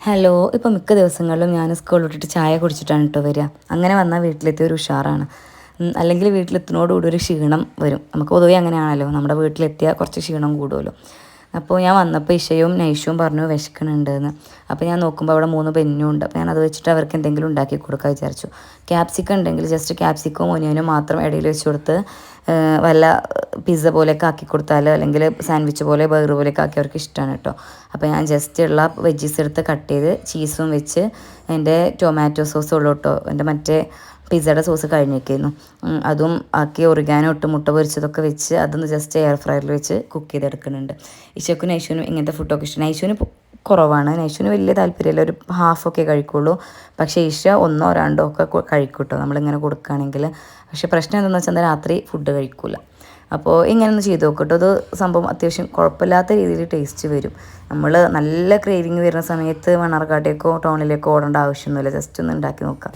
Hello. ഇപ്പോൾ മിക്ക ദിവസങ്ങളിലും ഞാൻ സ്കൂൾ വിട്ടിട്ട് ചായ കുടിച്ചിട്ടാണ് കേട്ടോ വരിക. അങ്ങനെ വന്നാൽ വീട്ടിലെത്തിയ ഒരു ഉഷാറാണ്. അല്ലെങ്കിൽ വീട്ടിലെത്തുന്നതോടുകൂടി ഒരു ക്ഷീണം വരും. നമുക്ക് പൊതുവേ അങ്ങനെയാണല്ലോ, നമ്മുടെ വീട്ടിലെത്തിയാൽ കുറച്ച് ക്ഷീണം കൂടുമല്ലോ. അപ്പോൾ ഞാൻ വന്നപ്പോൾ ഇഷയും നൈഷും പറഞ്ഞു വിശക്കണുണ്ടെന്ന്. അപ്പോൾ ഞാൻ നോക്കുമ്പോൾ അവിടെ 3 ബെന്നും ഉണ്ട്. അപ്പോൾ ഞാൻ അത് വെച്ചിട്ട് അവർക്ക് എന്തെങ്കിലും ഉണ്ടാക്കി കൊടുക്കാൻ വിചാരിച്ചു. ക്യാപ്സിക്കം ഉണ്ടെങ്കിൽ ജസ്റ്റ് ക്യാപ്സിക്കവും ഒനിയനും മാത്രം ഇടയിൽ വെച്ച് കൊടുത്ത് വല്ല പിസ്സ പോലെയൊക്കെ ആക്കി കൊടുത്താലോ അല്ലെങ്കിൽ സാൻഡ്വിച്ച് പോലെ ബർഗർ പോലെയൊക്കെ ആക്കി അവർക്ക് ഇഷ്ടമാണ് കേട്ടോ. അപ്പോൾ ഞാൻ ജസ്റ്റ് ഉള്ള വെജീസ് എടുത്ത് കട്ട് ചെയ്ത് ചീസും വെച്ച് എൻ്റെ ടൊമാറ്റോ സോസ് ഉള്ളൂ കേട്ടോ. എൻ്റെ മറ്റേ പിസ്സയുടെ സോസ് കഴിഞ്ഞേക്കായിരുന്നു. അതും ആക്കി ഒറിഗാനോ ഇട്ട് മുട്ട പൊരിച്ചതൊക്കെ വെച്ച് അതൊന്ന് ജസ്റ്റ് എയർ ഫ്രയറിൽ വെച്ച് കുക്ക് ചെയ്തെടുക്കുന്നുണ്ട്. ഇഷക്കും നൈഷുവിനും ഇങ്ങനത്തെ ഫുഡൊക്കെ ഇഷ്ടം. നൈഷുവിന് കുറവാണ്, നൈഷുവിന് വലിയ താല്പര്യമില്ല, ഒരു ഹാഫൊക്കെ കഴിക്കുള്ളൂ. പക്ഷേ ഇഷ 1 or 2 ഒക്കെ കഴിക്കും കേട്ടോ നമ്മളിങ്ങനെ കൊടുക്കുകയാണെങ്കിൽ. പക്ഷേ പ്രശ്നം എന്താണെന്ന് വെച്ചാൽ രാത്രി ഫുഡ് കഴിക്കില്ല. അപ്പോൾ ഇങ്ങനെ ഒന്ന് ചെയ്ത് നോക്കട്ടോ. അത് സംഭവം അത്യാവശ്യം കുഴപ്പമില്ലാത്ത രീതിയിൽ ടേസ്റ്റ് വരും. നമ്മൾ നല്ല ക്രേവിങ് വരുന്ന സമയത്ത് മണ്ണാർക്കാട്ടേക്കോ ടൗണിലേക്കോ ഓടേണ്ട ആവശ്യമൊന്നുമില്ല, ജസ്റ്റ് ഒന്ന് ഉണ്ടാക്കി നോക്കാം.